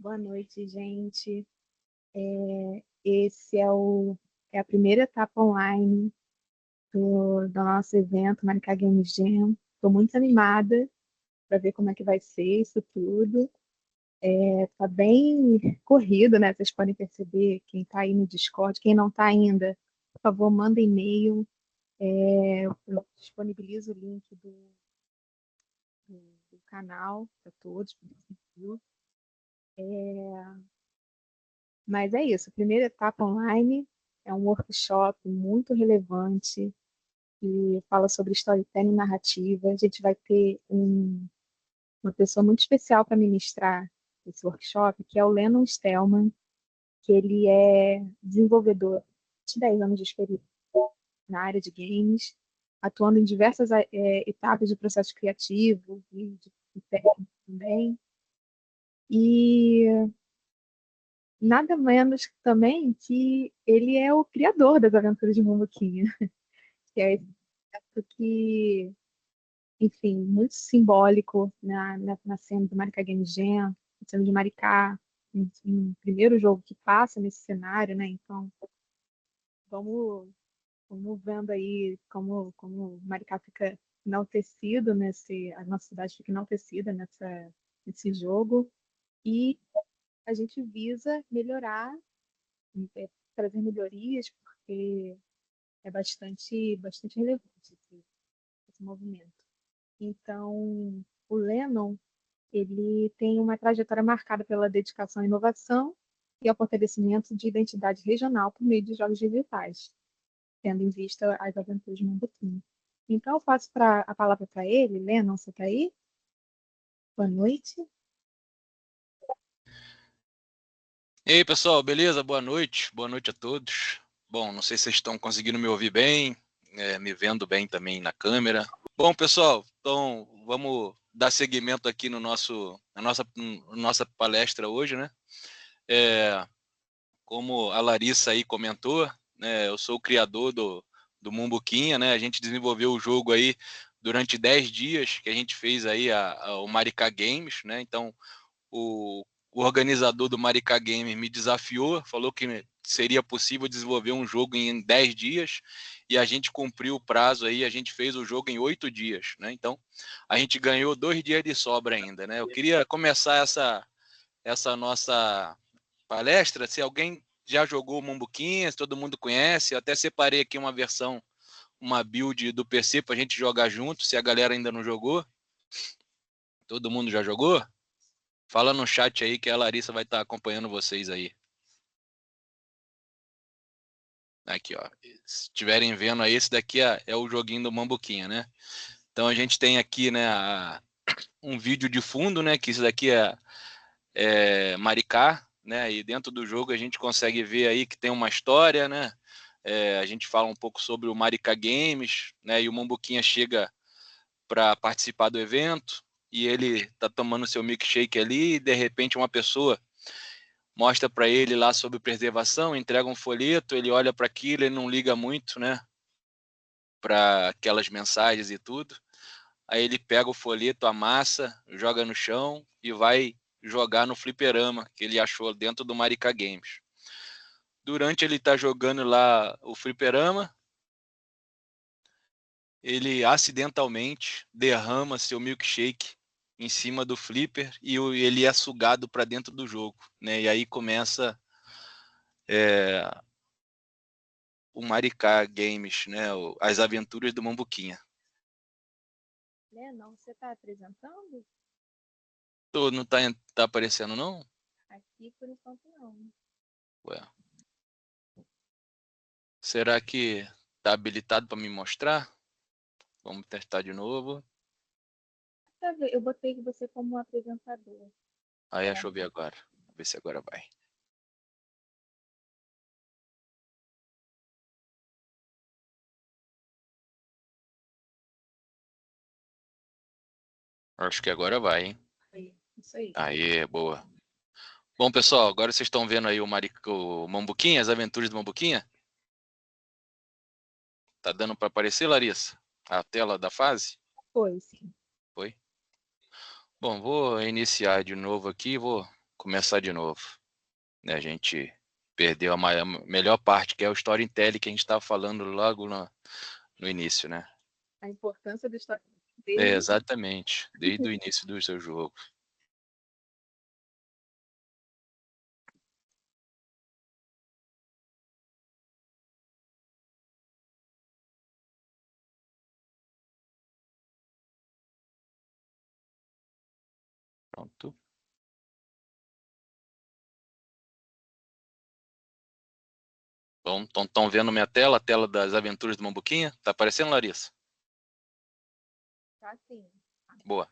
Boa noite, gente. Esse é a primeira etapa online do nosso evento Maricá Game Jam. Estou muito animada para ver como é que vai ser isso tudo. Tá bem corrido, né? Vocês podem perceber quem está aí no Discord. Quem não está ainda, por favor, manda e-mail. Eu disponibilizo o link do canal para todos. Mas é isso, a primeira etapa online é um workshop muito relevante que fala sobre storytelling e narrativa. A gente vai ter uma pessoa muito especial para ministrar esse workshop, que é o Lennon Stellman, que ele é desenvolvedor de 10 anos de experiência na área de games, atuando em diversas etapas do processo criativo e técnico também. E nada menos também que ele é o criador das Aventuras de Mombuquinha, que é esse projeto que, enfim, muito simbólico na cena do Maricá Game Jam, na cena de Maricá, o primeiro jogo que passa nesse cenário, né? Então, vamos, vamos vendo aí como Maricá fica enaltecido a nossa cidade fica enaltecida nesse jogo, e a gente visa melhorar, é, trazer melhorias, porque é bastante relevante esse movimento. Então, o Lennon, ele tem uma trajetória marcada pela dedicação à inovação e ao fortalecimento de identidade regional por meio de jogos digitais, tendo em vista as aventuras de Mambuquim. Então, eu passo a palavra para ele. Lennon, você está aí? Boa noite. E aí, pessoal, beleza? Boa noite a todos. Bom, não sei se vocês estão conseguindo me ouvir bem, me vendo bem também na câmera. Bom, pessoal, então vamos dar seguimento aqui na nossa palestra hoje, né? Como a Larissa aí comentou, né, eu sou o criador do Mumbuquinha, né? A gente desenvolveu o jogo aí durante 10 dias, que a gente fez aí o Maricá Games, né? Então, o organizador do Maricá Games me desafiou, falou que seria possível desenvolver um jogo em 10 dias, e a gente cumpriu o prazo aí, a gente fez o jogo em 8 dias, né? Então, a gente ganhou 2 dias de sobra ainda, né? Eu queria começar essa nossa palestra, se alguém já jogou o Mumbuquinha, se todo mundo conhece, eu até separei aqui uma build do PC pra gente jogar junto, se a galera ainda não jogou. Todo mundo já jogou? Fala no chat aí que a Larissa vai estar acompanhando vocês aí. Aqui, ó. Se estiverem vendo aí, esse daqui é o joguinho do Mambuquinha, né? Então a gente tem aqui, né, um vídeo de fundo, né? Que isso daqui é Maricá, né? E dentro do jogo a gente consegue ver aí que tem uma história, né? A gente fala um pouco sobre o Maricá Games, né? E o Mambuquinha chega para participar do evento e ele tá tomando seu milkshake ali e de repente uma pessoa mostra para ele lá sobre preservação, entrega um folheto, ele olha para aquilo, ele não liga muito, né, para aquelas mensagens e tudo. Aí ele pega o folheto, amassa, joga no chão e vai jogar no fliperama que ele achou dentro do Maricá Games. Durante ele tá jogando lá o fliperama, ele acidentalmente derrama seu milkshake em cima do flipper e ele é sugado para dentro do jogo, né? E aí começa o Maricá Games, né? As aventuras do Mambuquinha. Lennon, você está apresentando? Não tá aparecendo, não? Aqui, por enquanto, não. Ué. Será que tá habilitado para me mostrar? Vamos testar de novo. Eu botei você como apresentador. Aí, deixa eu ver agora. Vou ver se agora vai. Acho que agora vai, hein? Isso aí. Aí, boa. Bom, pessoal, agora vocês estão vendo aí o Mambuquinha, as aventuras do Mambuquinha? Tá dando para aparecer, Larissa? A tela da fase? Foi, sim. Foi? Bom, vou iniciar de novo aqui, vou começar de novo. Né? A gente perdeu a melhor parte, que é o storytelling que a gente estava falando logo no início, né? A importância do Exatamente, desde o início do seu jogo. Pronto. Estão vendo minha tela, a tela das aventuras do Mambuquinha? Tá aparecendo, Larissa? Tá sim. Boa.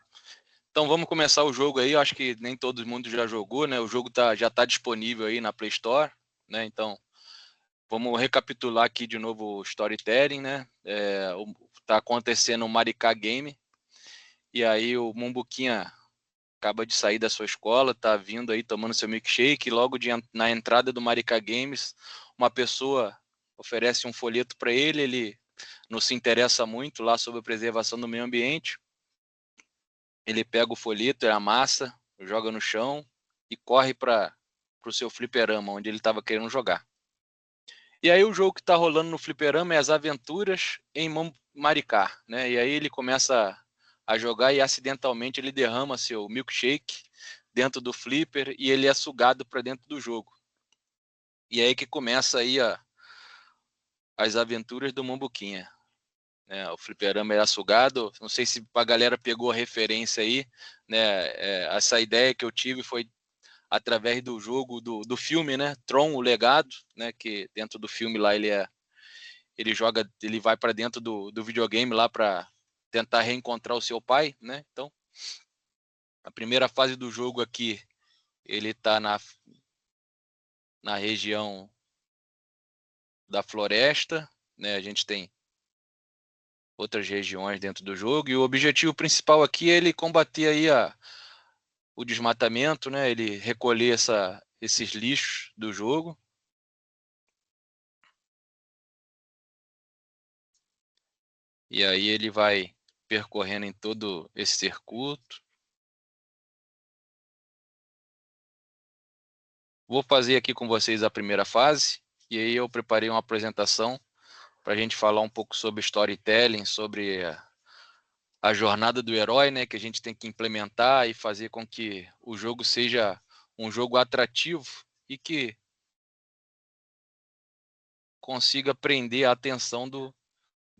Então vamos começar o jogo aí. Eu acho que nem todo mundo já jogou, né? O jogo já está disponível aí na Play Store, né? Então vamos recapitular aqui de novo o storytelling, né? Tá acontecendo o Maricá Game e aí o Mambuquinha acaba de sair da sua escola, tá vindo aí tomando seu milkshake, e logo na entrada do Maricá Games, uma pessoa oferece um folheto para ele não se interessa muito lá sobre a preservação do meio ambiente, ele pega o folheto, amassa, joga no chão e corre para o seu fliperama, onde ele estava querendo jogar. E aí o jogo que está rolando no fliperama é as aventuras em Maricá, né? E aí ele começa a jogar e acidentalmente ele derrama seu milkshake dentro do flipper e ele é sugado para dentro do jogo. E aí que começa aí as aventuras do Mambuquinha. Né? O fliperama era sugado, não sei se a galera pegou a referência aí, né? Essa ideia que eu tive foi através do jogo do filme, né? Tron, o Legado, né? Que dentro do filme lá ele vai para dentro do videogame lá para tentar reencontrar o seu pai, né? Então, a primeira fase do jogo aqui, ele está na região da floresta, né? A gente tem outras regiões dentro do jogo e o objetivo principal aqui é ele combater aí o desmatamento, né? Ele recolher esses lixos do jogo. E aí ele vai percorrendo em todo esse circuito. Vou fazer aqui com vocês a primeira fase, e aí eu preparei uma apresentação para a gente falar um pouco sobre storytelling, sobre a jornada do herói, né, que a gente tem que implementar e fazer com que o jogo seja um jogo atrativo e que consiga prender a atenção do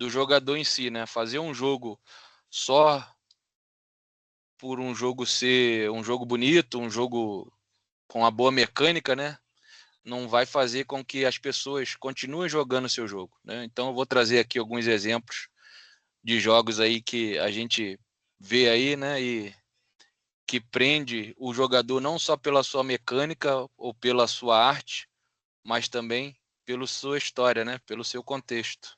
jogador em si, né? Fazer um jogo só por um jogo ser um jogo bonito, um jogo com uma boa mecânica, né? Não vai fazer com que as pessoas continuem jogando seu jogo, né? Então eu vou trazer aqui alguns exemplos de jogos aí que a gente vê aí, né? E que prende o jogador não só pela sua mecânica ou pela sua arte, mas também pela sua história, né? Pelo seu contexto.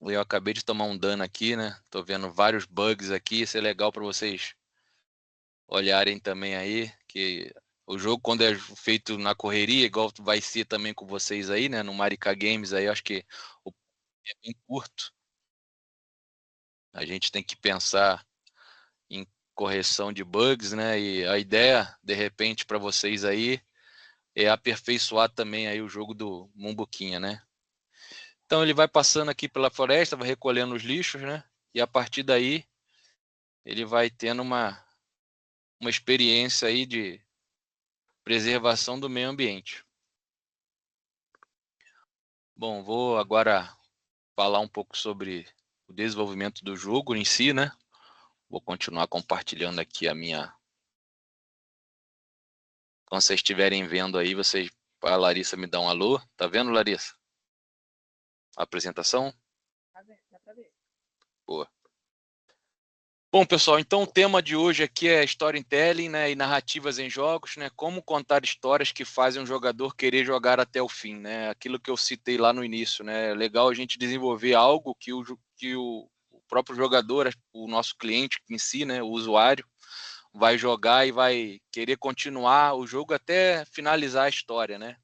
Eu acabei de tomar um dano aqui, né? Tô vendo vários bugs aqui, isso é legal para vocês olharem também aí, que o jogo quando é feito na correria, igual vai ser também com vocês aí, né? No Maricá Games aí, eu acho que é bem curto. A gente tem que pensar em correção de bugs, né? E a ideia, de repente, para vocês aí é aperfeiçoar também aí o jogo do Mumbuquinha, né? Então ele vai passando aqui pela floresta, vai recolhendo os lixos, né? E a partir daí ele vai tendo uma experiência aí de preservação do meio ambiente. Bom, vou agora falar um pouco sobre o desenvolvimento do jogo em si, né? Vou continuar compartilhando aqui a minha. Quando vocês estiverem vendo aí, a Larissa me dá um alô. Tá vendo, Larissa? A apresentação? Tá vendo? Dá pra ver. Boa. Bom, pessoal, então o tema de hoje aqui é storytelling, né, e narrativas em jogos, né? Como contar histórias que fazem um jogador querer jogar até o fim, né? Aquilo que eu citei lá no início, né? É legal a gente desenvolver algo que o próprio jogador, o nosso cliente em si, né, o usuário, vai jogar e vai querer continuar o jogo até finalizar a história, né?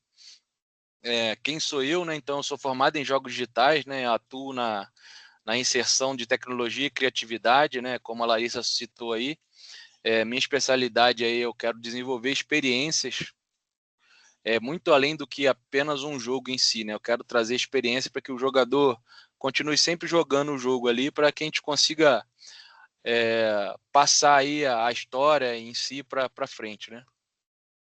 Quem sou eu, né? Então, eu sou formado em jogos digitais, né? Atuo na inserção de tecnologia e criatividade, né? Como a Larissa citou aí. minha especialidade aí, eu quero desenvolver experiências muito além do que apenas um jogo em si, né? Eu quero trazer experiência para que o jogador continue sempre jogando o jogo ali, para que a gente consiga passar aí a história em si para frente, né?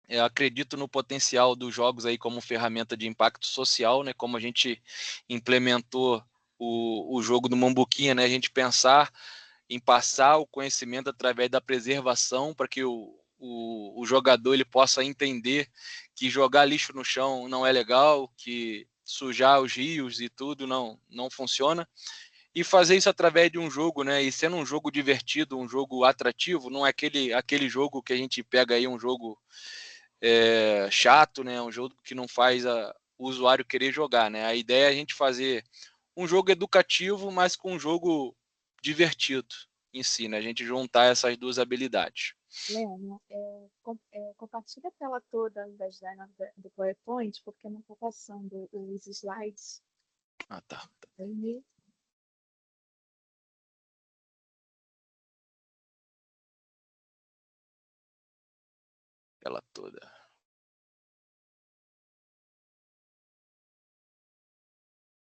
Eu acredito no potencial dos jogos aí como ferramenta de impacto social, né? Como a gente implementou o jogo do Mambuquinha, né? A gente pensar em passar o conhecimento através da preservação para que o jogador ele possa entender que jogar lixo no chão não é legal, que sujar os rios e tudo não funciona. E fazer isso através de um jogo, né? E sendo um jogo divertido, um jogo atrativo, não é aquele jogo que a gente pega aí, um jogo chato, né? Um jogo que não faz o usuário querer jogar, né? A ideia é a gente fazer um jogo educativo, mas com um jogo divertido em si, né? A gente juntar essas duas habilidades. Lena, compartilha a tela toda ao invés do PowerPoint, porque não está passando os slides. Ah, tá. Aí, Ela toda.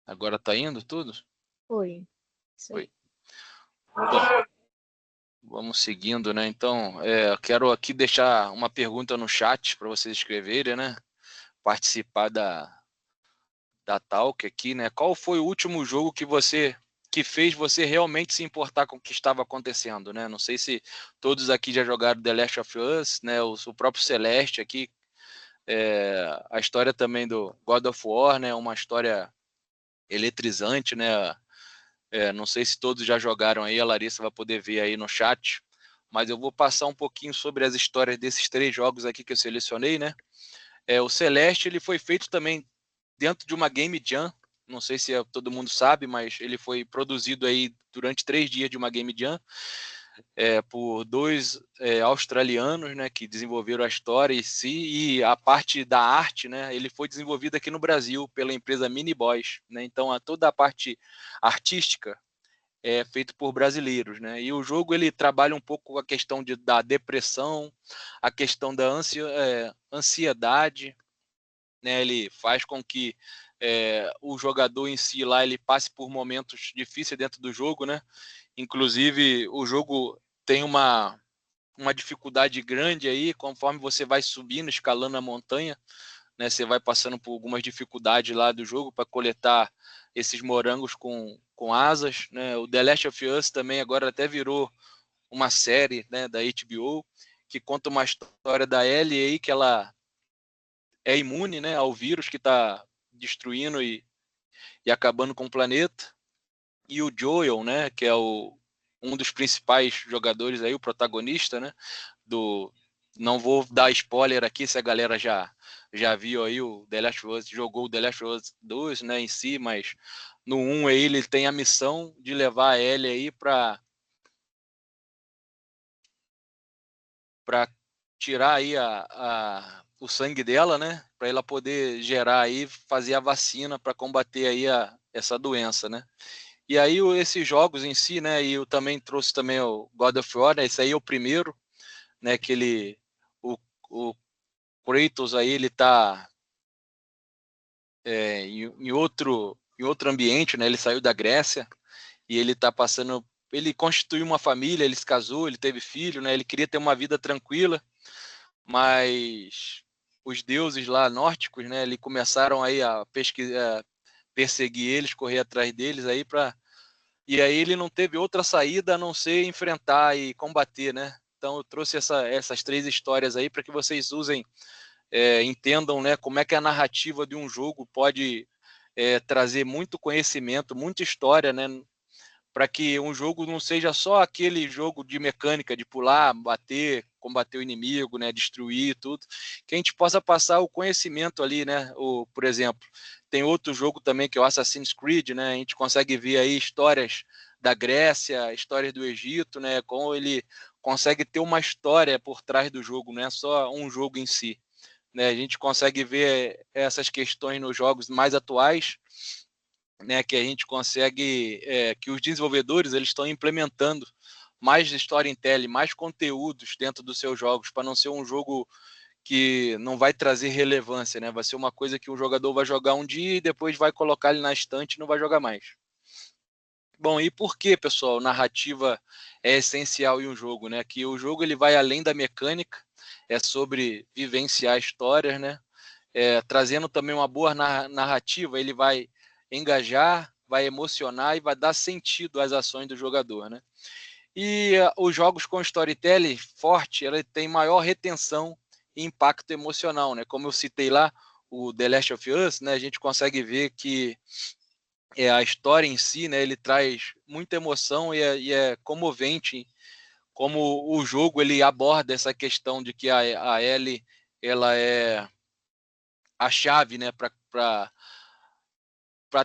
Agora tá indo tudo? foi. Isso aí. Foi. Bom, vamos seguindo, né? Então, eu quero aqui deixar uma pergunta no chat para vocês escreverem, né? Participar da Talk aqui, né? Qual foi o último jogo que fez você realmente se importar com o que estava acontecendo, né? Não sei se todos aqui já jogaram The Last of Us, né? O próprio Celeste aqui, a história também do God of War, né? Uma história eletrizante, né? Não sei se todos já jogaram aí, a Larissa vai poder ver aí no chat, mas eu vou passar um pouquinho sobre as histórias desses 3 jogos aqui que eu selecionei, né? O Celeste, ele foi feito também dentro de uma Game Jam, não sei se todo mundo sabe, mas ele foi produzido aí durante 3 dias de uma Game Jam, por 2 australianos, né, que desenvolveram a história em si, e a parte da arte, né, ele foi desenvolvido aqui no Brasil pela empresa Mini Boys, né, então toda a parte artística é feito por brasileiros, né? E o jogo ele trabalha um pouco a questão da depressão, a questão da ansiedade, né? Ele faz com que o jogador em si lá ele passe por momentos difíceis dentro do jogo, né? Inclusive o jogo tem uma dificuldade grande aí conforme você vai subindo, escalando a montanha, né? Você vai passando por algumas dificuldades lá do jogo para coletar esses morangos com asas, né? O The Last of Us também agora até virou uma série, né, da HBO que conta uma história da Ellie aí que ela é imune, né, ao vírus que está destruindo e acabando com o planeta. E o Joel, né, que é um dos principais jogadores aí, o protagonista, né, do não vou dar spoiler aqui se a galera já viu aí o The Last of Us, jogou o The Last of Us 2, né, em si, mas no 1 aí ele tem a missão de levar a Ellie aí para tirar aí o sangue dela, né, para ela poder gerar aí, fazer a vacina para combater aí essa doença, né. E aí esses jogos em si, né, e eu também trouxe também o God of War, né, esse aí é o primeiro, né, que o Kratos aí ele tá em outro ambiente, né, ele saiu da Grécia e ele tá passando, ele constituiu uma família, ele se casou, ele teve filho, né, ele queria ter uma vida tranquila, mas os deuses lá nórdicos, né, ele começaram aí a pesquisar, perseguir eles, correr atrás deles aí para e aí ele não teve outra saída a não ser enfrentar e combater, né? Então eu trouxe essas 3 histórias aí para que vocês usem, entendam, né, como é que a narrativa de um jogo pode trazer muito conhecimento, muita história, né? Para que um jogo não seja só aquele jogo de mecânica, de pular, bater, combater o inimigo, né, destruir tudo, que a gente possa passar o conhecimento ali, né? Por exemplo, tem outro jogo também que é o Assassin's Creed, né? A gente consegue ver aí histórias da Grécia, histórias do Egito, né? Como ele consegue ter uma história por trás do jogo, não é só um jogo em si, né? A gente consegue ver essas questões nos jogos mais atuais, né, que a gente consegue, que os desenvolvedores eles estão implementando mais storytelling, mais conteúdos dentro dos seus jogos, para não ser um jogo que não vai trazer relevância, né? Vai ser uma coisa que o jogador vai jogar um dia e depois vai colocar ele na estante e não vai jogar mais. Bom, e por que, pessoal, narrativa é essencial em um jogo, né? Que o jogo ele vai além da mecânica, é sobre vivenciar histórias, né? Trazendo também uma boa narrativa, ele vai engajar, vai emocionar e vai dar sentido às ações do jogador, né? E os jogos com storytelling forte, ele tem maior retenção e impacto emocional, né? Como eu citei lá, o The Last of Us, né? A gente consegue ver que a história em si, né? Ele traz muita emoção e é comovente como o jogo ele aborda essa questão de que a Ellie ela é a chave, né? Para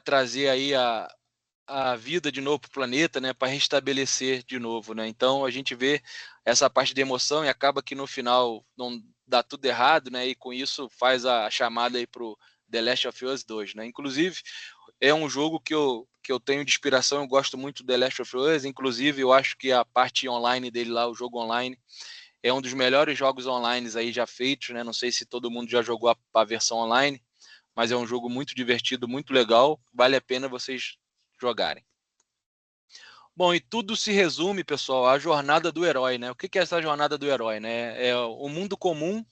trazer aí a vida de novo para o planeta, né, para restabelecer de novo, né? Então a gente vê essa parte de emoção e acaba que no final não dá tudo errado, né? E com isso faz a chamada aí pro The Last of Us 2, né? Inclusive é um jogo que eu tenho de inspiração, eu gosto muito do The Last of Us, inclusive eu acho que a parte online dele lá, o jogo online, é um dos melhores jogos online aí já feitos, né? Não sei se todo mundo já jogou a versão online, mas é um jogo muito divertido, muito legal, vale a pena vocês jogarem. Bom, e tudo se resume, pessoal, à jornada do herói, né? O que é essa jornada do herói, né? É o mundo comum,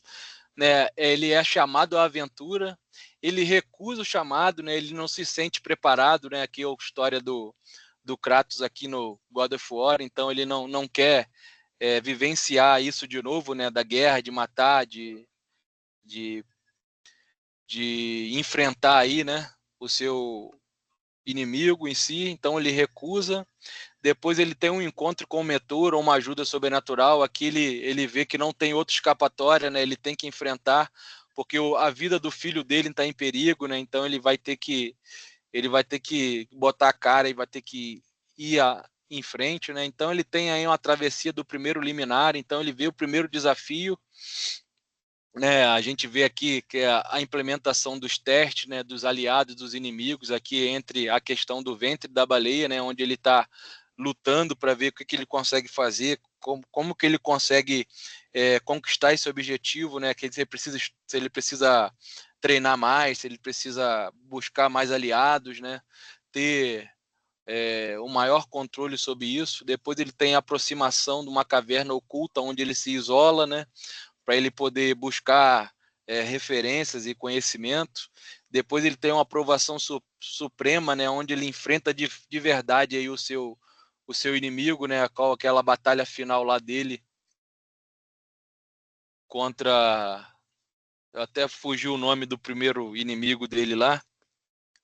né? Ele é chamado à aventura, ele recusa o chamado, né? Ele não se sente preparado, né? Aqui é a história do Kratos aqui no God of War, então ele não quer vivenciar isso de novo, né? Da guerra, de matar, de, de enfrentar aí, né? O seu inimigo em si, então ele recusa. Depois ele tem um encontro com o mentor ou uma ajuda sobrenatural. Aqui ele vê que não tem outra escapatória, né? Ele tem que enfrentar, porque a vida do filho dele está em perigo, né? Então ele vai ter que botar a cara e vai ter que ir em frente, né? Então ele tem aí uma travessia do primeiro liminar, então ele vê o primeiro desafio, né? A gente vê aqui que é a implementação dos testes, né? Dos aliados, dos inimigos, aqui entre a questão do ventre da baleia, né? Onde ele está lutando para ver o que ele consegue fazer, como que ele consegue conquistar esse objetivo, né? Que se ele precisa treinar mais, se ele precisa buscar mais aliados, né? Ter o maior controle sobre isso. Depois ele tem a aproximação de uma caverna oculta onde ele se isola, né? Para ele poder buscar referências e conhecimento. Depois ele tem uma aprovação suprema, né? Onde ele enfrenta de verdade aí o seu inimigo, né? Aquela batalha final lá dele contra. Até fugiu o nome do primeiro inimigo dele lá,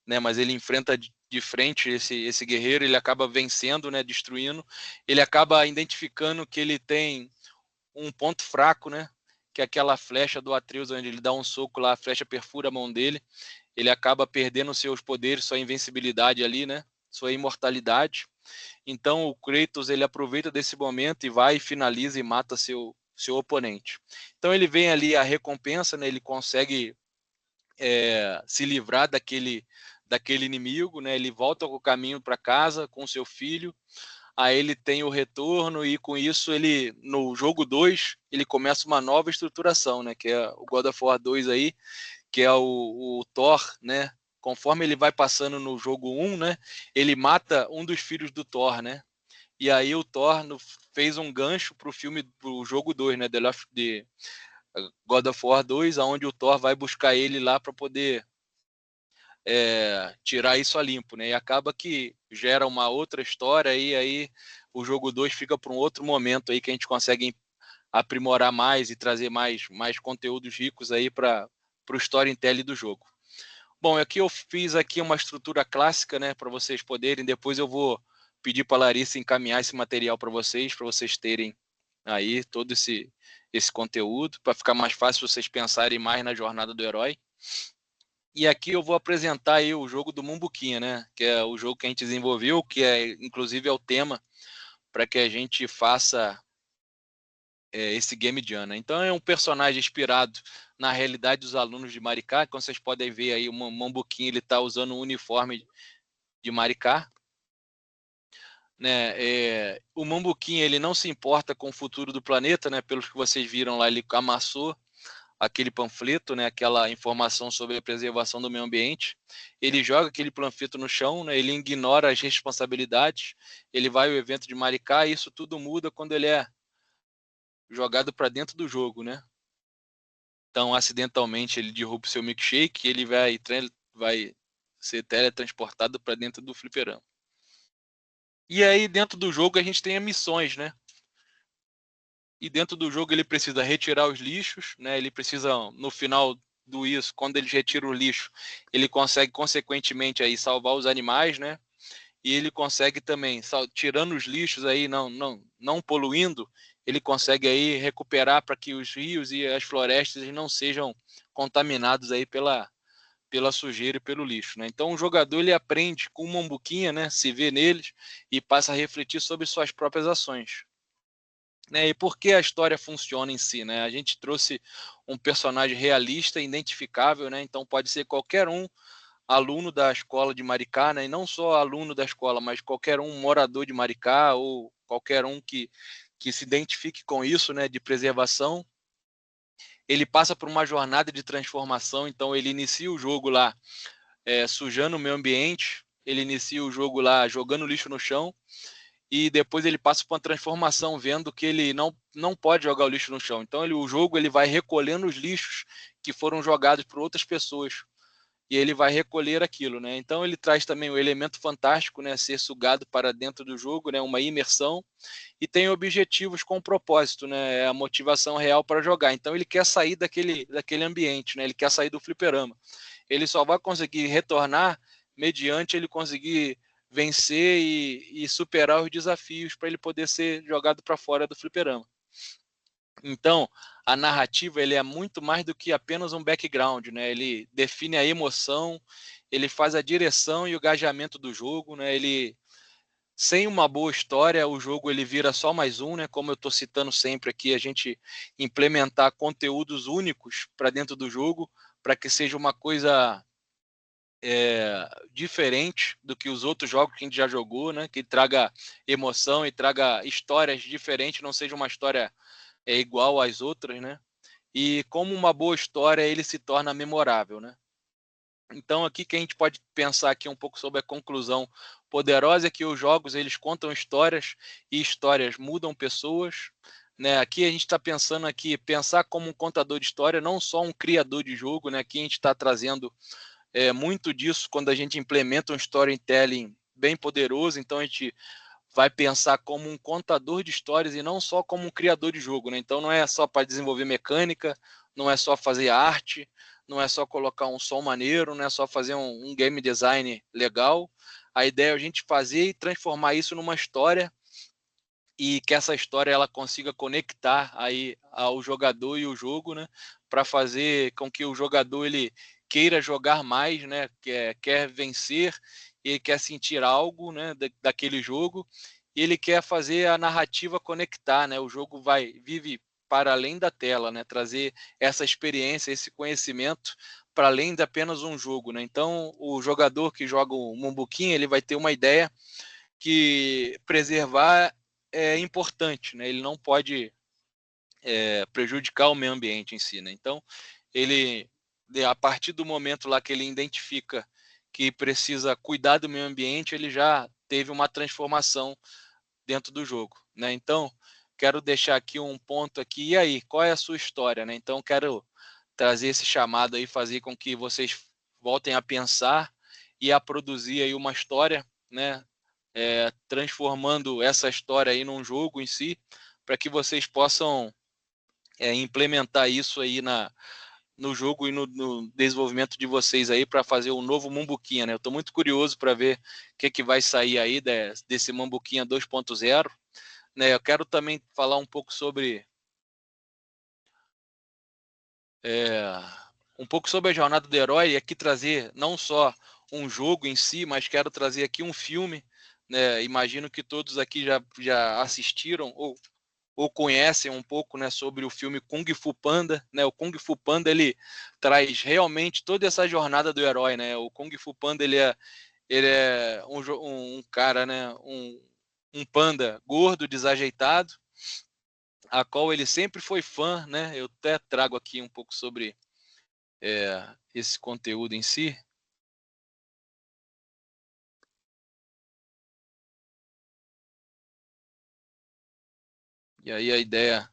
né? Mas ele enfrenta de frente esse guerreiro, ele acaba vencendo, né? Destruindo. Ele acaba identificando que ele tem um ponto fraco, né? Que é aquela flecha do Atreus, onde ele dá um soco lá, a flecha perfura a mão dele. Ele acaba perdendo seus poderes, sua invencibilidade ali, né? Sua imortalidade. Então o Kratos ele aproveita desse momento e vai e finaliza e mata seu oponente. Então ele vem ali a recompensa, né? Ele consegue se livrar daquele inimigo, né? Ele volta o caminho para casa com seu filho. Aí ele tem o retorno e com isso ele no jogo 2 ele começa uma nova estruturação, né? Que é o God of War 2 aí, que é o Thor, né? Conforme ele vai passando no jogo 1, né? Ele mata um dos filhos do Thor, né? E aí o Thor fez um gancho pro jogo 2, né? The God of War 2, onde o Thor vai buscar ele lá para poder tirar isso a limpo, né? E acaba que gera uma outra história e aí o jogo 2 fica para um outro momento aí que a gente consegue aprimorar mais e trazer mais conteúdos ricos aí para o storytelling do jogo. Bom, aqui eu fiz aqui uma estrutura clássica, né, para vocês poderem, depois eu vou pedir para a Larissa encaminhar esse material para vocês terem aí todo esse conteúdo, para ficar mais fácil vocês pensarem mais na jornada do herói. E aqui eu vou apresentar aí o jogo do Mumbuquinha, né? Que é o jogo que a gente desenvolveu, que inclusive é o tema para que a gente faça esse Game Jam, né? Então é um personagem inspirado na realidade dos alunos de Maricá. Como vocês podem ver aí, o Mumbuquinha ele está usando um uniforme de Maricá. né? O Mambuquinha, ele não se importa com o futuro do planeta, né? Pelos que vocês viram lá, ele amassou aquele panfleto, né, aquela informação sobre a preservação do meio ambiente. Ele joga aquele panfleto no chão, né, ele ignora as responsabilidades, ele vai ao evento de Maricá e isso tudo muda quando ele é jogado para dentro do jogo, né? Então, acidentalmente, ele derruba o seu milkshake e ele vai ser teletransportado para dentro do fliperama. E aí, dentro do jogo, a gente tem as missões, né? E dentro do jogo ele precisa retirar os lixos, né? Ele precisa, no final do isso, quando ele retira o lixo, ele consegue consequentemente aí salvar os animais, né? E ele consegue também, tirando os lixos aí, não poluindo, ele consegue aí recuperar para que os rios e as florestas não sejam contaminados aí pela sujeira e pelo lixo, né? Então o jogador ele aprende com uma Mambuquinha, né? Se vê neles e passa a refletir sobre suas próprias ações. Né, e por que a história funciona em si, né? A gente trouxe um personagem realista, identificável, né? Então pode ser qualquer um aluno da escola de Maricá, né? E não só aluno da escola, mas qualquer um morador de Maricá ou qualquer um que se identifique com isso, né? De preservação. Ele passa por uma jornada de transformação, então ele inicia o jogo lá sujando o meio ambiente, ele inicia o jogo lá jogando lixo no chão, e depois ele passa por uma transformação, vendo que ele não pode jogar o lixo no chão. Então o jogo ele vai recolhendo os lixos que foram jogados por outras pessoas e ele vai recolher aquilo, né? Então ele traz também o elemento fantástico, né? Ser sugado para dentro do jogo, né? Uma imersão e tem objetivos com propósito, né? É a motivação real para jogar. Então ele quer sair daquele ambiente, né? Ele quer sair do fliperama. Ele só vai conseguir retornar mediante ele conseguir vencer e superar os desafios para ele poder ser jogado para fora do fliperama. Então, a narrativa ele é muito mais do que apenas um background, né? Ele define a emoção, ele faz a direção e o engajamento do jogo, né? Ele sem uma boa história, o jogo ele vira só mais um, né? Como eu estou citando sempre aqui, a gente implementar conteúdos únicos para dentro do jogo, para que seja uma coisa diferente do que os outros jogos que a gente já jogou, né? Que traga emoção e traga histórias diferentes, não seja uma história igual às outras, né? E como uma boa história ele se torna memorável, né? Então aqui que a gente pode pensar aqui um pouco sobre a conclusão poderosa é que os jogos eles contam histórias e histórias mudam pessoas, né? Aqui a gente está pensando aqui pensar como um contador de história, não só um criador de jogo, né? Aqui a gente está trazendo muito disso quando a gente implementa um storytelling bem poderoso, então a gente vai pensar como um contador de histórias e não só como um criador de jogo, né? Então não é só para desenvolver mecânica, não é só fazer arte, não é só colocar um som maneiro, não é só fazer um game design legal. A ideia é a gente fazer e transformar isso numa história e que essa história ela consiga conectar aí ao jogador e o jogo, né? Para fazer com que o jogador ele queira jogar mais, né? Quer vencer e quer sentir algo, né? Daquele jogo e ele quer fazer a narrativa conectar, né? O jogo vive para além da tela, né? Trazer essa experiência, esse conhecimento para além de apenas um jogo, né? Então o jogador que joga o Mumbuquinha ele vai ter uma ideia que preservar é importante, né? Ele não pode prejudicar o meio ambiente em si, né? Então, ele, a partir do momento lá que ele identifica que precisa cuidar do meio ambiente, ele já teve uma transformação dentro do jogo, né? Então, quero deixar aqui um ponto aqui. E aí, qual é a sua história, né? Então, quero trazer esse chamado aí, fazer com que vocês voltem a pensar e a produzir aí uma história, né? Transformando essa história aí num jogo em si, para que vocês possam implementar isso aí no jogo e no desenvolvimento de vocês aí para fazer o novo Mumbuquinha, né? Eu estou muito curioso para ver o que vai sair aí desse Mumbuquinha 2.0, né? Eu quero também falar é, um pouco sobre a jornada do herói e aqui trazer não só um jogo em si, mas quero trazer aqui um filme, né? Imagino que todos aqui já assistiram ou conhecem um pouco, né, sobre o filme Kung Fu Panda, né? O Kung Fu Panda ele traz realmente toda essa jornada do herói, né? O Kung Fu Panda ele é um cara, né, um um panda gordo, desajeitado, a qual ele sempre foi fã, né? Eu até trago aqui um pouco sobre esse conteúdo em si. E aí a ideia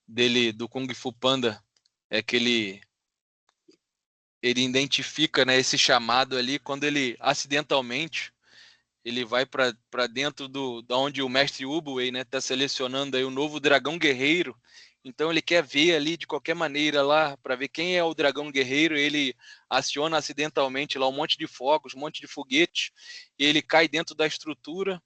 dele, do Kung Fu Panda, é que ele identifica, né, esse chamado ali quando ele acidentalmente ele vai para dentro da onde o mestre Ubuei, né, está selecionando aí o novo dragão guerreiro. Então ele quer ver ali de qualquer maneira lá para ver quem é o dragão guerreiro. Ele aciona acidentalmente lá um monte de fogos, um monte de foguetes, e ele cai dentro da estrutura.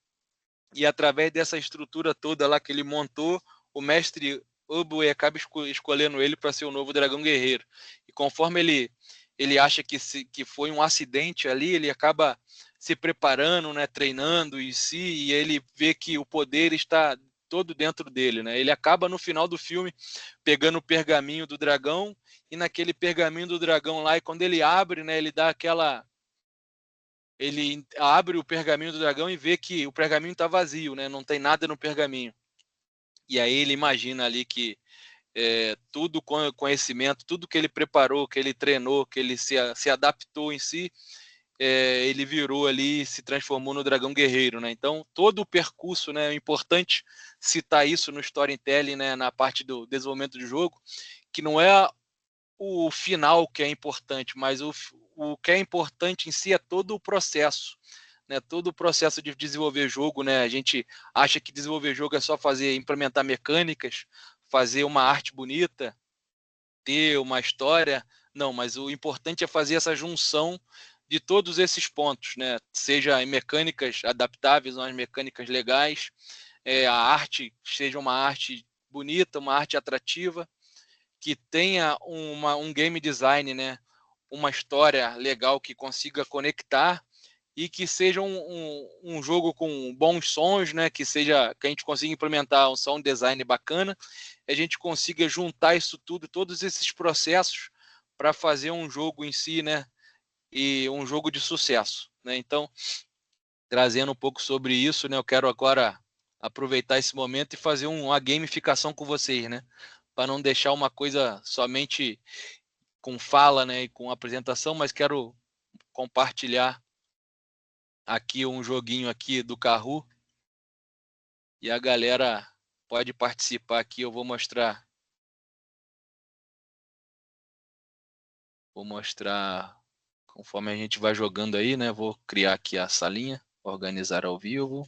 E através dessa estrutura toda lá que ele montou, o mestre Ubuei acaba escolhendo ele para ser o novo dragão guerreiro. E conforme ele acha que foi um acidente ali, ele acaba se preparando, né, treinando em si, e ele vê que o poder está todo dentro dele, né? Ele acaba no final do filme pegando o pergaminho do dragão, e naquele pergaminho do dragão lá, e quando ele abre, né, ele abre o pergaminho do dragão e vê que o pergaminho está vazio, né? Não tem nada no pergaminho. E aí ele imagina ali que tudo com conhecimento, tudo que ele preparou, que ele treinou, que ele se adaptou em si, ele virou ali, se transformou no dragão guerreiro, né? Então todo o percurso, né? É importante citar isso no storytelling, né? Na parte do desenvolvimento do jogo, que não é o final que é importante, mas o que é importante em si é todo o processo, né? Todo o processo de desenvolver jogo, né? A gente acha que desenvolver jogo é só implementar mecânicas, fazer uma arte bonita, ter uma história. Não, mas o importante é fazer essa junção de todos esses pontos, né? Seja em mecânicas adaptáveis, umas mecânicas legais, a arte seja uma arte bonita, uma arte atrativa, que tenha um game design, né? Uma história legal que consiga conectar e que seja um jogo com bons sons, né? Que a gente consiga implementar um sound design bacana, e a gente consiga juntar isso tudo, todos esses processos para fazer um jogo em si, né? E um jogo de sucesso, né? Então, trazendo um pouco sobre isso, né? Eu quero agora aproveitar esse momento e fazer uma gamificação com vocês, né? Para não deixar uma coisa somente com fala, né, e com apresentação, mas quero compartilhar aqui um joguinho aqui do Kahoot e a galera pode participar aqui. Eu vou mostrar conforme a gente vai jogando aí, né? Vou criar aqui a salinha, organizar ao vivo.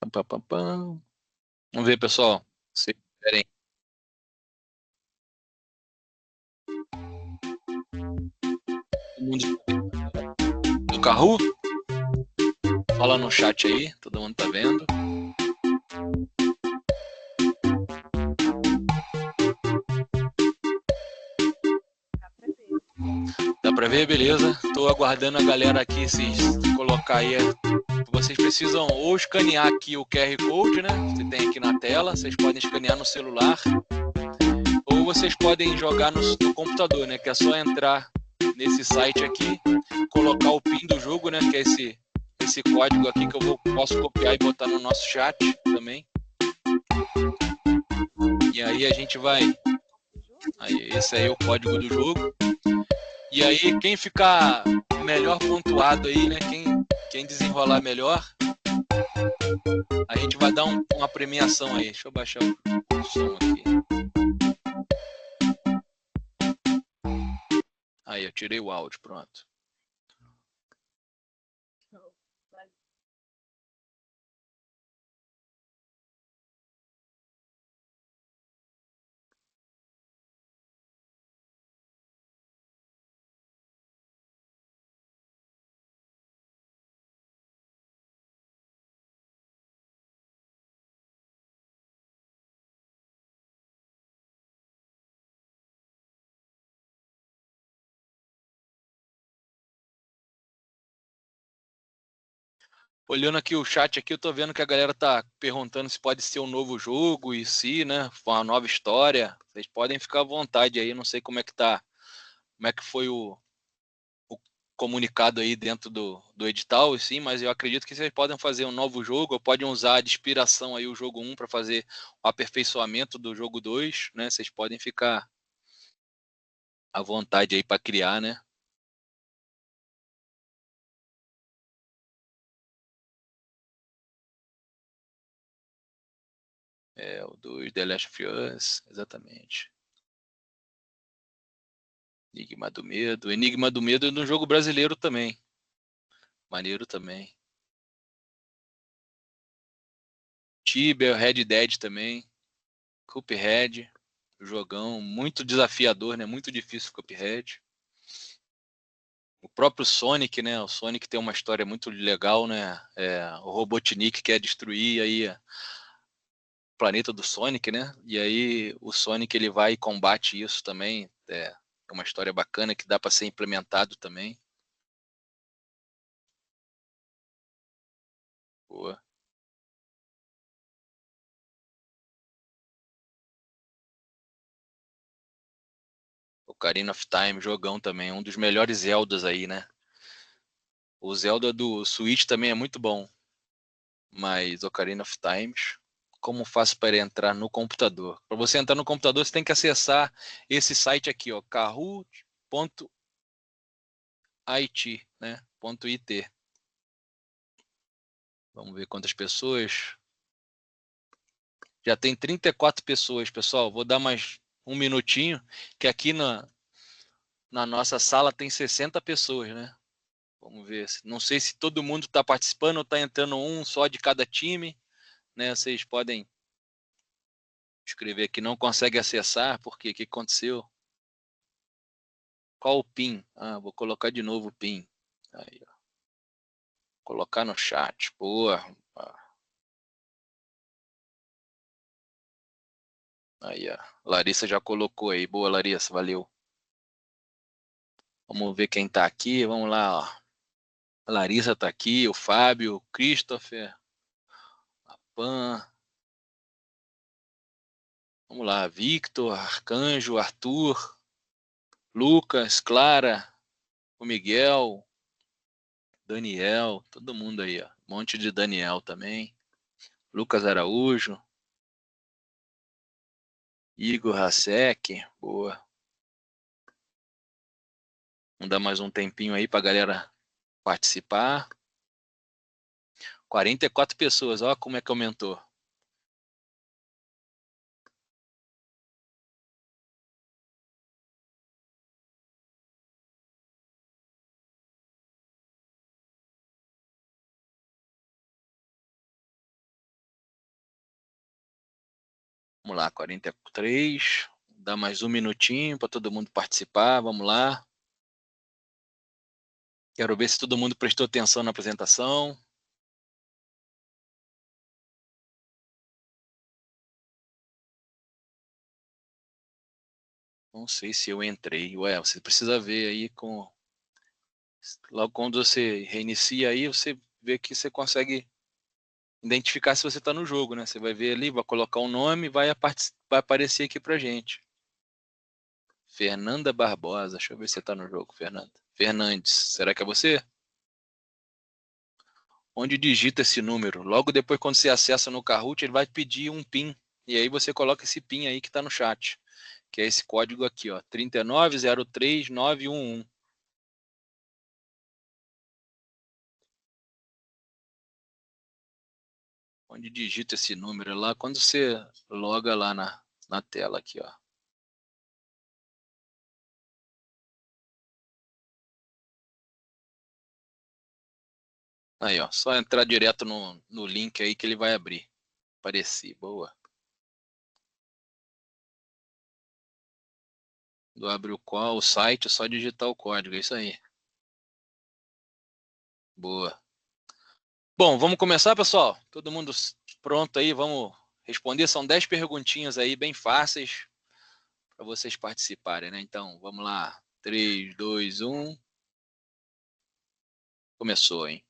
Pam, pam, pam, pam. Vamos ver, pessoal. Se querem. Todo mundo do Kahoot? Fala no chat aí, todo mundo tá vendo. Dá pra ver? Beleza. Tô aguardando a galera aqui se colocar aí. Vocês precisam ou escanear aqui o QR Code, né? Que tem aqui na tela. Vocês podem escanear no celular. Ou vocês podem jogar no computador, né? Que é só entrar nesse site aqui, colocar o PIN do jogo, né? Que é esse código aqui que posso copiar e botar no nosso chat também. E aí a gente vai... esse aí é o código do jogo. E aí quem ficar melhor pontuado aí, né? Quem desenrolar melhor, a gente vai dar uma premiação aí. Deixa eu baixar o som aqui. Aí, eu tirei o áudio, pronto. Olhando aqui o chat aqui, eu tô vendo que a galera tá perguntando se pode ser um novo jogo e se, né, uma nova história. Vocês podem ficar à vontade aí, não sei como é que tá, como é que foi o comunicado aí dentro do edital, sim, mas eu acredito que vocês podem fazer um novo jogo, ou podem usar de inspiração aí o jogo 1 para fazer o aperfeiçoamento do jogo 2, né? Vocês podem ficar à vontade aí para criar, né? É, o do The Last of Us, exatamente. Enigma do Medo. Enigma do Medo é no jogo brasileiro também. Maneiro também. Tibia, Red Dead também. Cuphead. Jogão muito desafiador, né? Muito difícil o Cuphead. O próprio Sonic, né? O Sonic tem uma história muito legal, né? É, o Robotnik quer destruir aí o planeta do Sonic, né? E aí o Sonic ele vai e combate isso também. É uma história bacana que dá para ser implementado também. Boa. Ocarina of Time, jogão também, um dos melhores Zeldas aí, né? O Zelda do Switch também é muito bom, mas Ocarina of Time, como faço para entrar no computador? Para você entrar no computador, você tem que acessar esse site aqui, ó, kahoot.it, né? .it. Vamos ver quantas pessoas. Já tem 34 pessoas, pessoal. Vou dar mais um minutinho, que aqui na nossa sala tem 60 pessoas, né? Vamos ver. Não sei se todo mundo está participando ou está entrando um só de cada time, né? Vocês podem escrever que não consegue acessar, porque o que aconteceu? Qual o PIN? Ah, vou colocar de novo o PIN. Aí, ó. Colocar no chat. Boa. Aí, ó. Larissa já colocou aí. Boa, Larissa. Valeu. Vamos ver quem tá aqui. Vamos lá, ó. A Larissa tá aqui, o Fábio, o Christopher, a Pan. Vamos lá, Victor, Arcanjo, Arthur, Lucas, Clara, o Miguel, Daniel, todo mundo aí, ó. Um monte de Daniel também. Lucas Araújo, Igor Hasek, boa. Vamos dar mais um tempinho aí pra galera participar. 44 pessoas, ó como é que aumentou. Vamos lá, 43. Dá mais um minutinho para todo mundo participar. Vamos lá. Quero ver se todo mundo prestou atenção na apresentação. Não sei se eu entrei. Ué, você precisa ver aí com. Logo quando você reinicia aí, você vê que você consegue identificar se você está no jogo, né? Você vai ver ali, vai colocar um nome e vai aparecer aqui pra gente. Fernanda Barbosa. Deixa eu ver se você está no jogo, Fernanda. Fernandes. Será que é você? Onde digita esse número? Logo depois, quando você acessa no Kahoot, ele vai pedir um PIN. E aí você coloca esse PIN aí que está no chat. Que é esse código aqui, ó. 3903911. Onde digita esse número lá, quando você loga lá na tela aqui, ó. Aí, ó, só entrar direto no link aí que ele vai abrir. Apareci, boa. Quando abre o site, é só digitar o código, é isso aí. Boa. Bom, vamos começar, pessoal? Todo mundo pronto aí? Vamos responder. São 10 perguntinhas aí, bem fáceis, para vocês participarem, né? Então, vamos lá. 3, 2, 1. Começou, hein?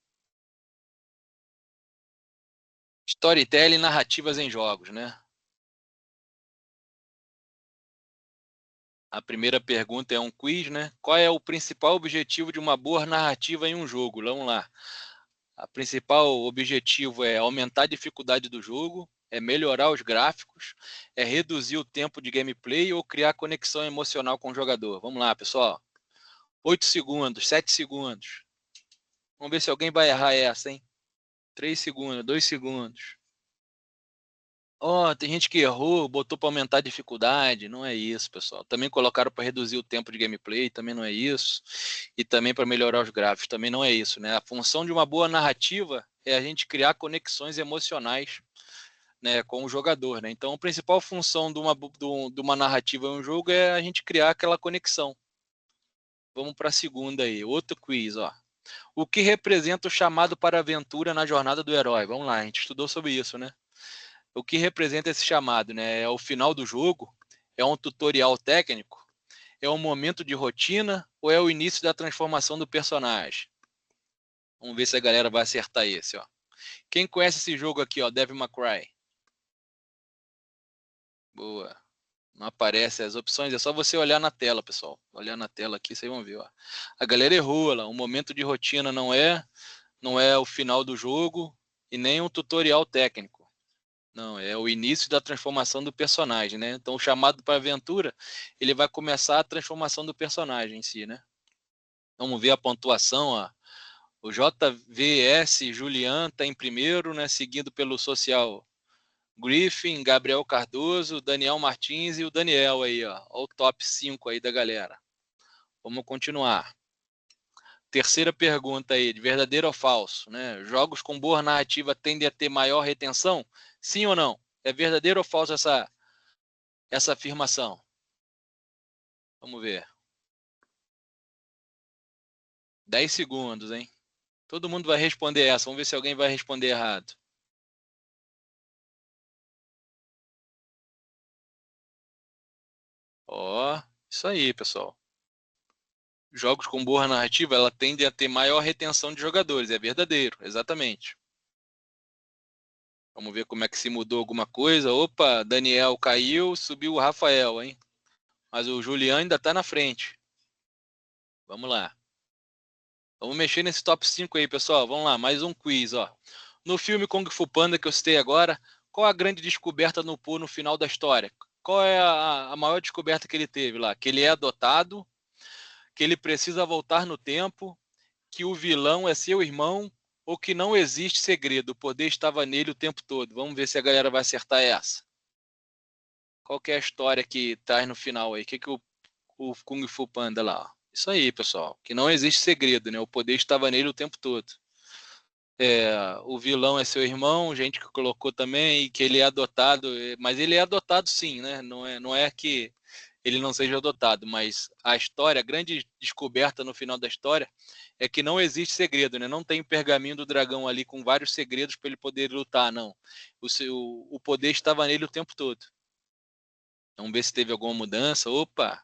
Storytelling e narrativas em jogos, né? A primeira pergunta é um quiz, né? Qual é o principal objetivo de uma boa narrativa em um jogo? Vamos lá. O principal objetivo é aumentar a dificuldade do jogo, é melhorar os gráficos, é reduzir o tempo de gameplay ou criar conexão emocional com o jogador. Vamos lá, pessoal. 8 segundos, 7 segundos. Vamos ver se alguém vai errar essa, hein? 3 segundos, 2 segundos. Ó, tem gente que errou, botou para aumentar a dificuldade. Não é isso, pessoal. Também colocaram para reduzir o tempo de gameplay, também não é isso. E também para melhorar os gráficos, também não é isso, né? A função de uma boa narrativa é a gente criar conexões emocionais, né, com o jogador, né? Então, a principal função de uma narrativa em um jogo é a gente criar aquela conexão. Vamos para a segunda aí, outro quiz, ó. O que representa o chamado para a aventura na jornada do herói? Vamos lá, a gente estudou sobre isso, né? O que representa esse chamado, né? É o final do jogo? É um tutorial técnico? É um momento de rotina? Ou é o início da transformação do personagem? Vamos ver se a galera vai acertar esse, ó. Quem conhece esse jogo aqui, ó, Devil May Cry? Boa. Não aparece as opções, é só você olhar na tela, pessoal. Olhar na tela aqui, vocês vão ver, ó. A galera errou lá. O momento de rotina não é o final do jogo e nem um tutorial técnico. Não, é o início da transformação do personagem, né? Então, o chamado para aventura, ele vai começar a transformação do personagem em si, né? Vamos ver a pontuação, ó. O JVS Julian está em primeiro, né? Seguido pelo Social Griffin, Gabriel Cardoso, Daniel Martins e o Daniel aí, ó. Ó o top 5 aí da galera. Vamos continuar. Terceira pergunta aí, de verdadeiro ou falso, né? Jogos com boa narrativa tendem a ter maior retenção? Sim ou não? É verdadeiro ou falso essa afirmação? Vamos ver. 10 segundos, hein? Todo mundo vai responder essa. Vamos ver se alguém vai responder errado. Ó, isso aí, pessoal. Jogos com boa narrativa, ela tende a ter maior retenção de jogadores. É verdadeiro, exatamente. Vamos ver como é que se mudou alguma coisa. Opa, Daniel caiu, subiu o Rafael, hein? Mas o Juliano ainda está na frente. Vamos lá. Vamos mexer nesse top 5 aí, pessoal. Vamos lá, mais um quiz, ó. No filme Kung Fu Panda que eu citei agora, qual a grande descoberta no Po no final da história? Qual é a maior descoberta que ele teve lá? Que ele é adotado, que ele precisa voltar no tempo, que o vilão é seu irmão ou que não existe segredo, o poder estava nele o tempo todo. Vamos ver se a galera vai acertar essa. Qual que é a história que traz no final aí? O Kung Fu Panda lá? Ó. Isso aí, pessoal. Que não existe segredo, né? O poder estava nele o tempo todo. O vilão é seu irmão, gente que colocou também, e que ele é adotado, mas ele é adotado sim, né? Não é que ele não seja adotado, mas a história, a grande descoberta no final da história é que não existe segredo, né? Não tem o pergaminho do dragão ali com vários segredos para ele poder lutar, não. O poder estava nele o tempo todo. Vamos ver se teve alguma mudança. Opa,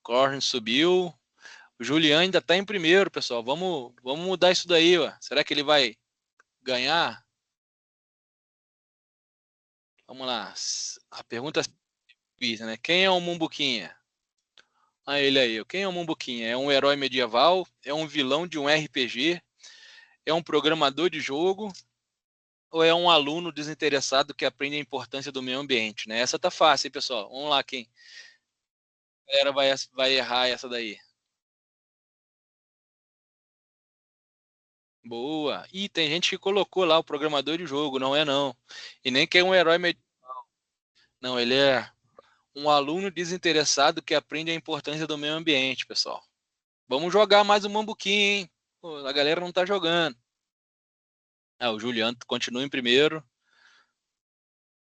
Corrin subiu. O Julian ainda está em primeiro, pessoal. Vamos mudar isso daí, ó. Será que ele vai ganhar? Vamos lá. A pergunta é, né? Quem é o Mumbuquinha? Ah, ele aí. Quem é o Mumbuquinha? É um herói medieval? É um vilão de um RPG? É um programador de jogo? Ou é um aluno desinteressado que aprende a importância do meio ambiente, né? Essa tá fácil, hein, pessoal? Vamos lá, quem? A galera vai errar essa daí. Boa. E tem gente que colocou lá o programador de jogo, não é não. E nem que é um herói medieval. Não, ele é um aluno desinteressado que aprende a importância do meio ambiente, pessoal. Vamos jogar mais um Mambuquinho, hein? Pô, a galera não tá jogando. Ah, o Juliano continua em primeiro.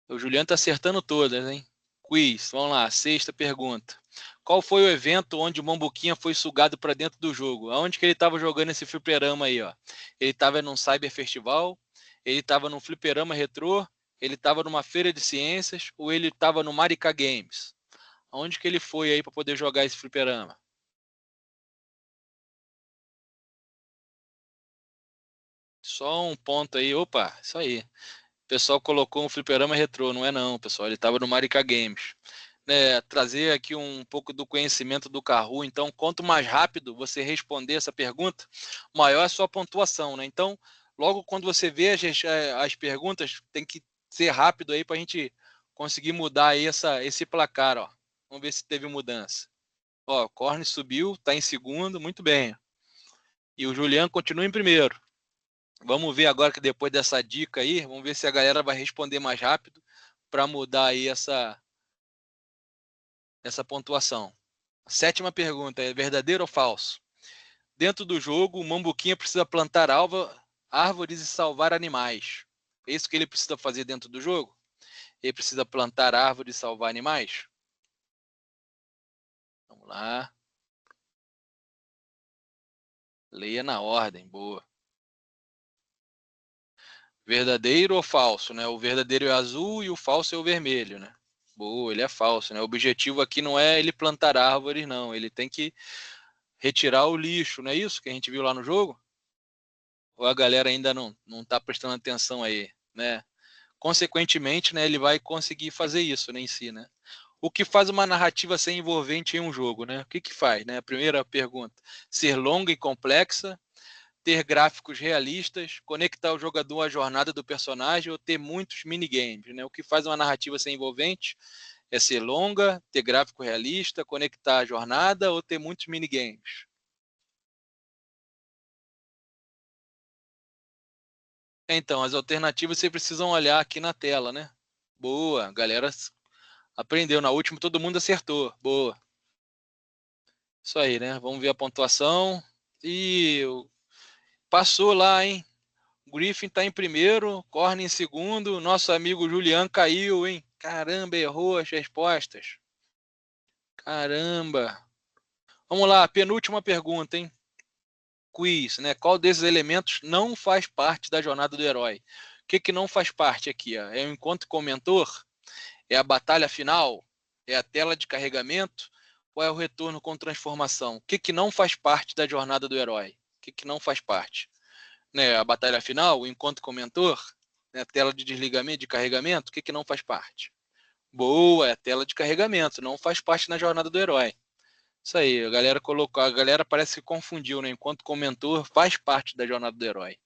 O Juliano tá acertando todas, hein? Quiz, vamos lá, sexta pergunta. Qual foi o evento onde o Mambuquinha foi sugado para dentro do jogo? Aonde que ele estava jogando esse fliperama aí, ó? Ele estava num cyber festival, ele estava num fliperama retrô, ele estava numa feira de ciências ou ele estava no Maricá Games? Aonde que ele foi aí para poder jogar esse fliperama? Só um ponto aí, opa, isso aí. pessoal colocou um fliperama retrô. Não é não, pessoal. Ele estava no Maricá Games. Né, trazer aqui um pouco do conhecimento do Kahoot. Então, quanto mais rápido você responder essa pergunta, maior é a sua pontuação, né? Então, logo quando você vê as perguntas, tem que ser rápido aí para a gente conseguir mudar aí esse placar, ó. Vamos ver se teve mudança. Ó, Corne subiu, está em segundo, muito bem. E o Juliano continua em primeiro. Vamos ver agora que depois dessa dica aí, vamos ver se a galera vai responder mais rápido para mudar aí essa pontuação. Sétima pergunta, é verdadeiro ou falso? Dentro do jogo, o Mambuquinha precisa plantar árvores e salvar animais. É isso que ele precisa fazer dentro do jogo? Ele precisa plantar árvores e salvar animais? Vamos lá. Leia na ordem, boa. Verdadeiro ou falso, né? O verdadeiro é azul e o falso é o vermelho, né? Boa, ele é falso, né? O objetivo aqui não é ele plantar árvores, não. Ele tem que retirar o lixo, não é isso que a gente viu lá no jogo? Ou a galera ainda não está prestando atenção aí, né? Consequentemente, né, ele vai conseguir fazer isso, né, em si, né? O que faz uma narrativa ser envolvente em um jogo, né? O que faz, né? A primeira pergunta: ser longa e complexa, ter gráficos realistas, conectar o jogador à jornada do personagem ou ter muitos minigames, né? O que faz uma narrativa ser envolvente é ser longa, ter gráfico realista, conectar a jornada ou ter muitos minigames. Então, as alternativas vocês precisam olhar aqui na tela, né? Boa, galera aprendeu. Na última todo mundo acertou. Boa. Isso aí, né? Vamos ver a pontuação. E passou lá, hein? Griffin tá em primeiro, Corne em segundo. Nosso amigo Julian caiu, hein? Caramba, errou as respostas. Caramba. Vamos lá, penúltima pergunta, hein? Quiz, né? Qual desses elementos não faz parte da jornada do herói? O que não faz parte aqui? Ó? É o encontro com o mentor? É a batalha final? É a tela de carregamento? Ou é o retorno com transformação? O que não faz parte da jornada do herói? O que não faz parte? Né, a batalha final, o encontro com o mentor, né, a tela de desligamento, de carregamento, o que não faz parte? Boa, é a tela de carregamento, não faz parte na jornada do herói. Isso aí, a galera colocou, a galera parece que confundiu, né? Enquanto com o mentor faz parte da jornada do herói.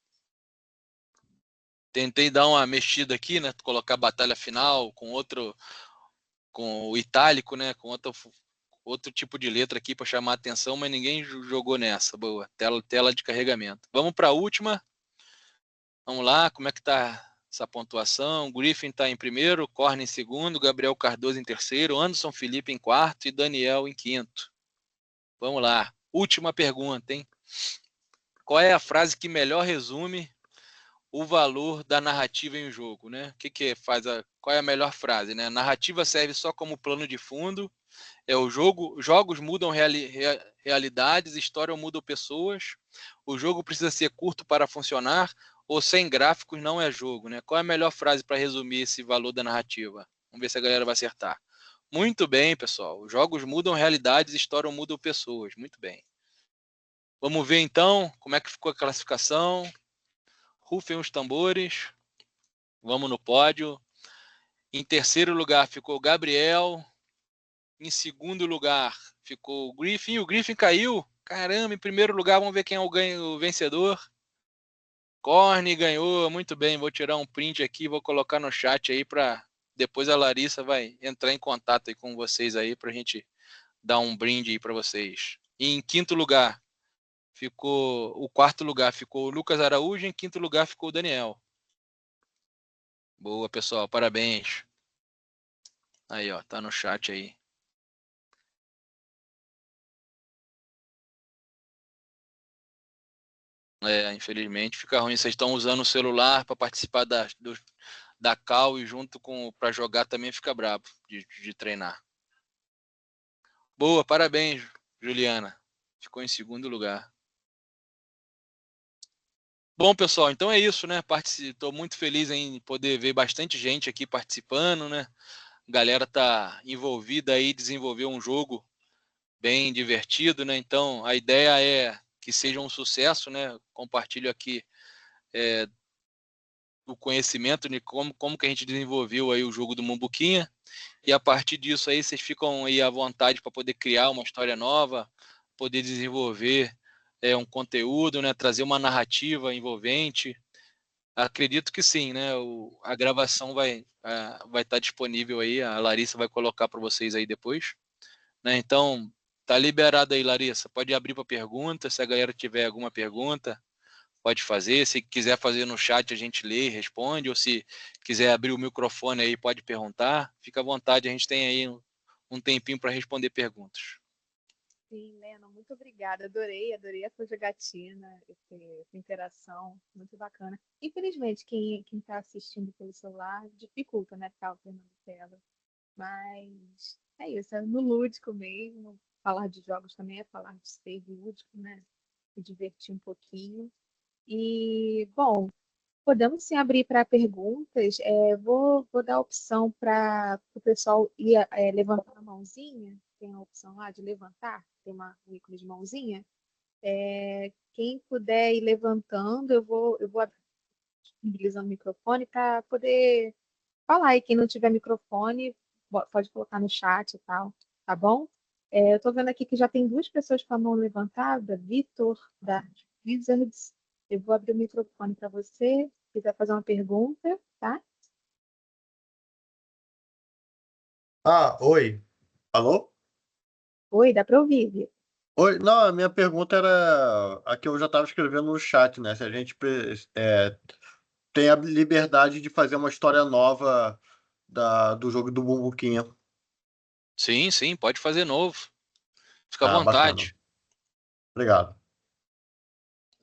Tentei dar uma mexida aqui, né? Colocar a batalha final com o itálico, né? Com outro tipo de letra aqui para chamar a atenção, mas ninguém jogou nessa. Boa, tela de carregamento. Vamos para a última. Vamos lá, como é que tá essa pontuação? Griffin está em primeiro, Corne em segundo, Gabriel Cardoso em terceiro, Anderson Felipe em quarto e Daniel em quinto. Vamos lá, última pergunta, hein? Qual é a frase que melhor resume o valor da narrativa em um jogo, né? O que faz qual é a melhor frase, né? A narrativa serve só como plano de fundo. É o jogo, jogos mudam realidades, história muda pessoas. O jogo precisa ser curto para funcionar ou sem gráficos não é jogo, né? Qual é a melhor frase para resumir esse valor da narrativa? Vamos ver se a galera vai acertar. Muito bem, pessoal. Os jogos mudam realidades, história muda pessoas. Muito bem. Vamos ver então como é que ficou a classificação. Rufem os tambores. Vamos no pódio. Em terceiro lugar ficou o Gabriel. Em segundo lugar ficou o Griffin. O Griffin caiu. Caramba, em primeiro lugar, vamos ver quem é o vencedor. Corne ganhou, muito bem. Vou tirar um print aqui, vou colocar no chat aí para depois a Larissa vai entrar em contato aí com vocês aí para a gente dar um brinde aí para vocês. E em quinto lugar ficou o quarto lugar ficou o Lucas Araújo, em quinto lugar ficou o Daniel. Boa, pessoal, parabéns. Aí, ó, tá no chat aí. É, infelizmente fica ruim. Vocês estão usando o celular para participar da call e junto com para jogar também fica brabo de treinar. Boa, parabéns, Juliana. Ficou em segundo lugar. Bom, pessoal, então é isso, né? Estou muito feliz em poder ver bastante gente aqui participando, né? A galera tá envolvida aí, desenvolver um jogo bem divertido, né? Então a ideia é que seja um sucesso, né? Compartilho aqui o conhecimento de como que a gente desenvolveu aí o jogo do Mumbuquinha, e a partir disso aí vocês ficam aí à vontade para poder criar uma história nova, poder desenvolver um conteúdo, né, trazer uma narrativa envolvente. Acredito que sim, né? A gravação vai estar disponível aí, a Larissa vai colocar para vocês aí depois, né? Então, tá liberado aí, Larissa. Pode abrir para pergunta, se a galera tiver alguma pergunta, pode fazer. Se quiser fazer no chat, a gente lê e responde, ou se quiser abrir o microfone aí, pode perguntar. Fica à vontade, a gente tem aí um tempinho para responder perguntas. Sim, Leno, muito obrigada. Adorei a sua jogatina, essa interação, muito bacana. Infelizmente, quem está assistindo pelo celular dificulta, né, ficar vendo a tela. Mas é isso, é no lúdico mesmo. Falar de jogos também é falar de ser lúdico, né? Se divertir um pouquinho. E, bom, podemos sim abrir para perguntas. Vou dar a opção para o pessoal ir levantando a mãozinha. Tem a opção lá de levantar, tem um ícone de mãozinha. Quem puder ir levantando, eu vou disponibilizando o microfone para poder falar. E quem não tiver microfone, pode colocar no chat e tal, tá bom? Eu estou vendo aqui que já tem duas pessoas com a mão levantada. Vitor, da Wizards. Eu vou abrir o microfone para você, se quiser fazer uma pergunta, tá? Oi. Alô? Oi, dá para ouvir, Vitor. Oi, não, a minha pergunta era a que eu já estava escrevendo no chat, né? Se a gente tem a liberdade de fazer uma história nova do jogo do Bumbuquinha. Sim, sim, pode fazer novo. Fica à Ah, bacana. vontade. Obrigado.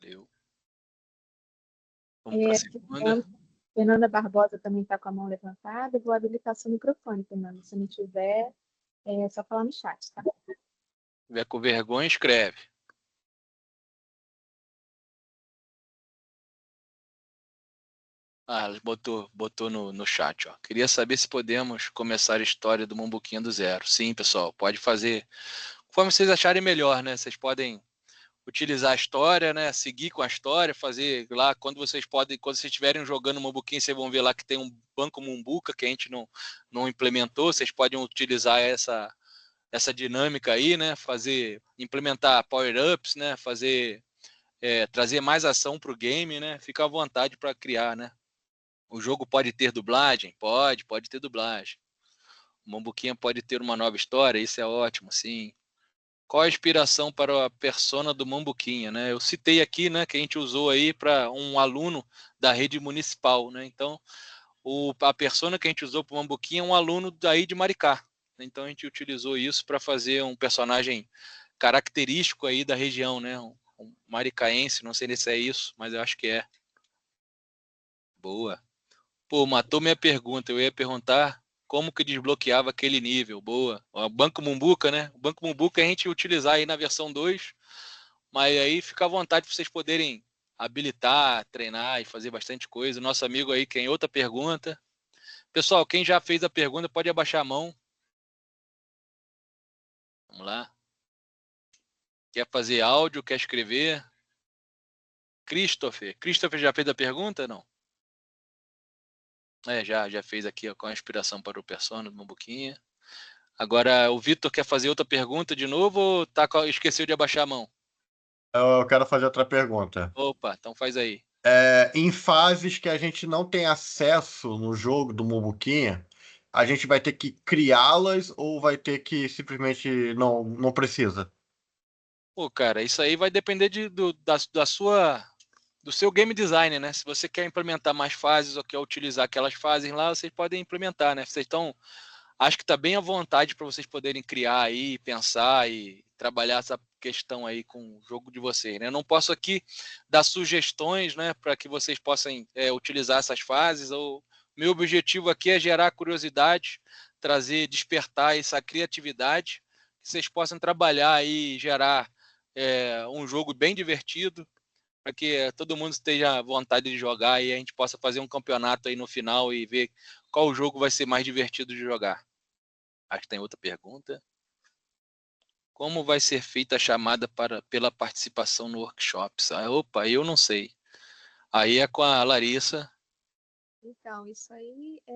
Valeu. Vamos para a segunda. Fernanda Barbosa também está com a mão levantada. Eu vou habilitar seu microfone, Fernanda. Se não tiver, é só falar no chat, tá? Se tiver com vergonha, escreve. Ela botou no chat, ó. Queria saber se podemos começar a história do Mumbuquinha do zero. Sim, pessoal, pode fazer conforme vocês acharem melhor, né? Vocês podem utilizar a história, né? Seguir com a história, fazer lá quando vocês estiverem jogando Mumbuquinha, vocês vão ver lá que tem um banco Mumbuca que a gente não implementou. Vocês podem utilizar essa dinâmica aí, né? Implementar power-ups, né? Trazer mais ação para o game, né? Fica à vontade para criar, né? O jogo pode ter dublagem? Pode ter dublagem. O Mambuquinha pode ter uma nova história, isso é ótimo, sim. Qual a inspiração para a persona do Mambuquinha, né? Eu citei aqui, né, que a gente usou aí para um aluno da rede municipal, né? Então, a persona que a gente usou para o Mambuquinha é um aluno daí de Maricá. Então, a gente utilizou isso para fazer um personagem característico aí da região, né? Um maricaense, não sei se é isso, mas eu acho que é. Boa. Pô, matou minha pergunta. Eu ia perguntar como que desbloqueava aquele nível. Boa. O Banco Mumbuca, né? O Banco Mumbuca a gente utilizar aí na versão 2, mas aí fica à vontade para vocês poderem habilitar, treinar e fazer bastante coisa. Nosso amigo aí tem outra pergunta. Pessoal, quem já fez a pergunta pode abaixar a mão. Vamos lá. Quer fazer áudio, quer escrever? Christopher. Christopher já fez a pergunta? Não. Já fez aqui ó, com a inspiração para o persona do Mumbuquinha. Agora, o Vitor quer fazer outra pergunta de novo ou esqueceu de abaixar a mão? Eu quero fazer outra pergunta. Opa, então faz aí. Em fases que a gente não tem acesso no jogo do Mumbuquinha, a gente vai ter que criá-las ou vai ter que simplesmente não precisa? Pô, cara, isso aí vai depender do seu game design, né? Se você quer implementar mais fases ou quer utilizar aquelas fases lá, vocês podem implementar, né? Acho que está bem à vontade para vocês poderem criar aí, pensar e trabalhar essa questão aí com o jogo de vocês, né? Eu não posso aqui dar sugestões, né, para que vocês possam utilizar essas fases. Meu objetivo aqui é gerar curiosidade, despertar essa criatividade, que vocês possam trabalhar e gerar um jogo bem divertido, para que todo mundo esteja à vontade de jogar e a gente possa fazer um campeonato aí no final e ver qual jogo vai ser mais divertido de jogar. Acho que tem outra pergunta. Como vai ser feita a chamada pela participação no workshops? Opa, eu não sei. Aí é com a Larissa. Então, isso aí é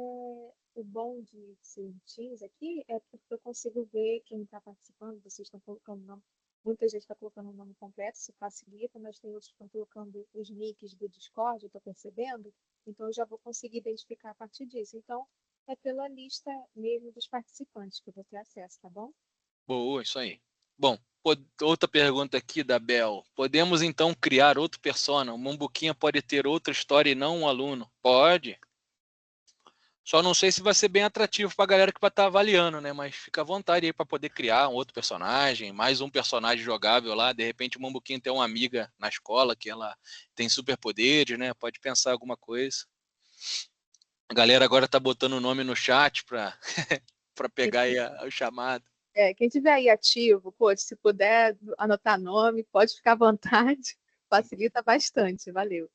o bom de ser um Teams aqui, é porque eu consigo ver quem está participando, vocês estão colocando o nome, muita gente está colocando o nome completo, isso facilita, mas tem outros que estão colocando os nicks do Discord, eu estou percebendo, então eu já vou conseguir identificar a partir disso. Então, é pela lista mesmo dos participantes que eu vou ter acesso, tá bom? Boa, isso aí. Bom, outra pergunta aqui da Bel. Podemos então criar outro persona? O Mumbuquinha pode ter outra história e não um aluno? Pode. Só não sei se vai ser bem atrativo para a galera que vai estar avaliando, né? Mas fica à vontade aí para poder criar um outro personagem, mais um personagem jogável lá. De repente o Mumbuquinha tem uma amiga na escola que ela tem superpoderes, né? Pode pensar alguma coisa. A galera agora tá botando o nome no chat para para pegar aí o chamado. Quem tiver aí ativo, pô, se puder anotar nome, pode ficar à vontade, facilita bastante, valeu.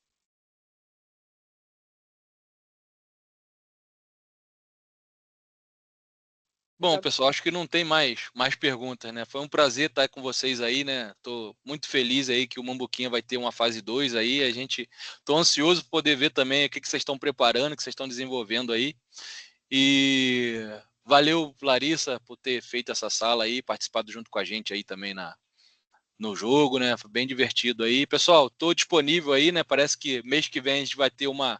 Bom, pessoal, acho que não tem mais perguntas, né? Foi um prazer estar com vocês aí, né? Tô muito feliz aí que o Mambuquinha vai ter uma fase 2 aí. Tô ansioso por poder ver também o que vocês estão preparando, o que vocês estão desenvolvendo aí. E valeu, Larissa, por ter feito essa sala aí, participado junto com a gente aí também no jogo, né? Foi bem divertido aí. Pessoal, tô disponível aí, né? Parece que mês que vem a gente vai ter uma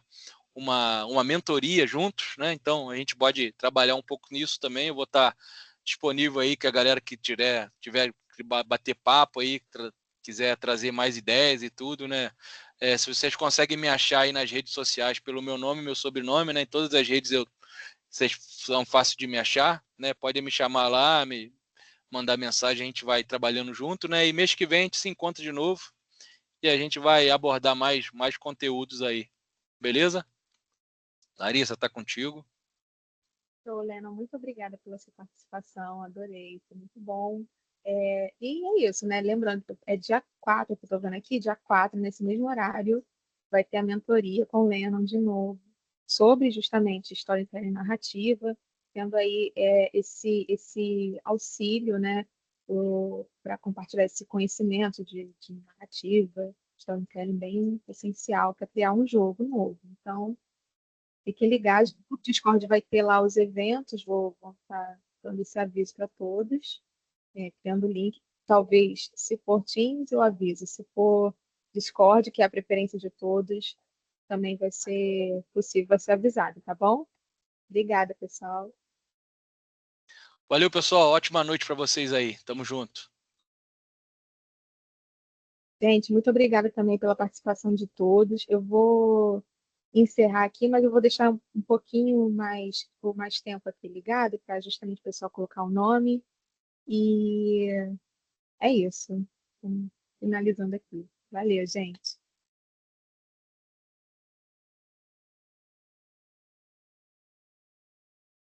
mentoria juntos, né? Então a gente pode trabalhar um pouco nisso também. Eu vou estar disponível aí que a galera que tiver que bater papo aí, quiser trazer mais ideias e tudo, né? Se vocês conseguem me achar aí nas redes sociais pelo meu nome, meu sobrenome, né? Em todas as redes vocês são fáceis de me achar, né? Podem me chamar lá, me mandar mensagem, a gente vai trabalhando junto, né? E mês que vem a gente se encontra de novo e a gente vai abordar mais conteúdos aí. Beleza? Larissa, tá contigo. Show, Lena, muito obrigada pela sua participação, adorei, foi muito bom. E é isso, né? Lembrando, é dia 4 que eu estou vendo aqui, dia 4 nesse mesmo horário, vai ter a mentoria com o Lennon de novo, sobre justamente storytelling narrativa, tendo aí esse auxílio, né, para compartilhar esse conhecimento de narrativa, storytelling bem essencial para criar um jogo novo. Então, fiquem ligados, o Discord vai ter lá os eventos, vou estar dando esse aviso para todos, criando o link. Talvez, se for Teams, eu aviso. Se for Discord, que é a preferência de todos, também vai ser possível, vai ser avisado, tá bom? Obrigada, pessoal. Valeu, pessoal. Ótima noite para vocês aí. Tamo junto. Gente, muito obrigada também pela participação de todos. Eu vou encerrar aqui, mas eu vou deixar um pouquinho mais, por mais tempo aqui ligado, para justamente o pessoal colocar o nome. E é isso. Finalizando aqui. Valeu, gente.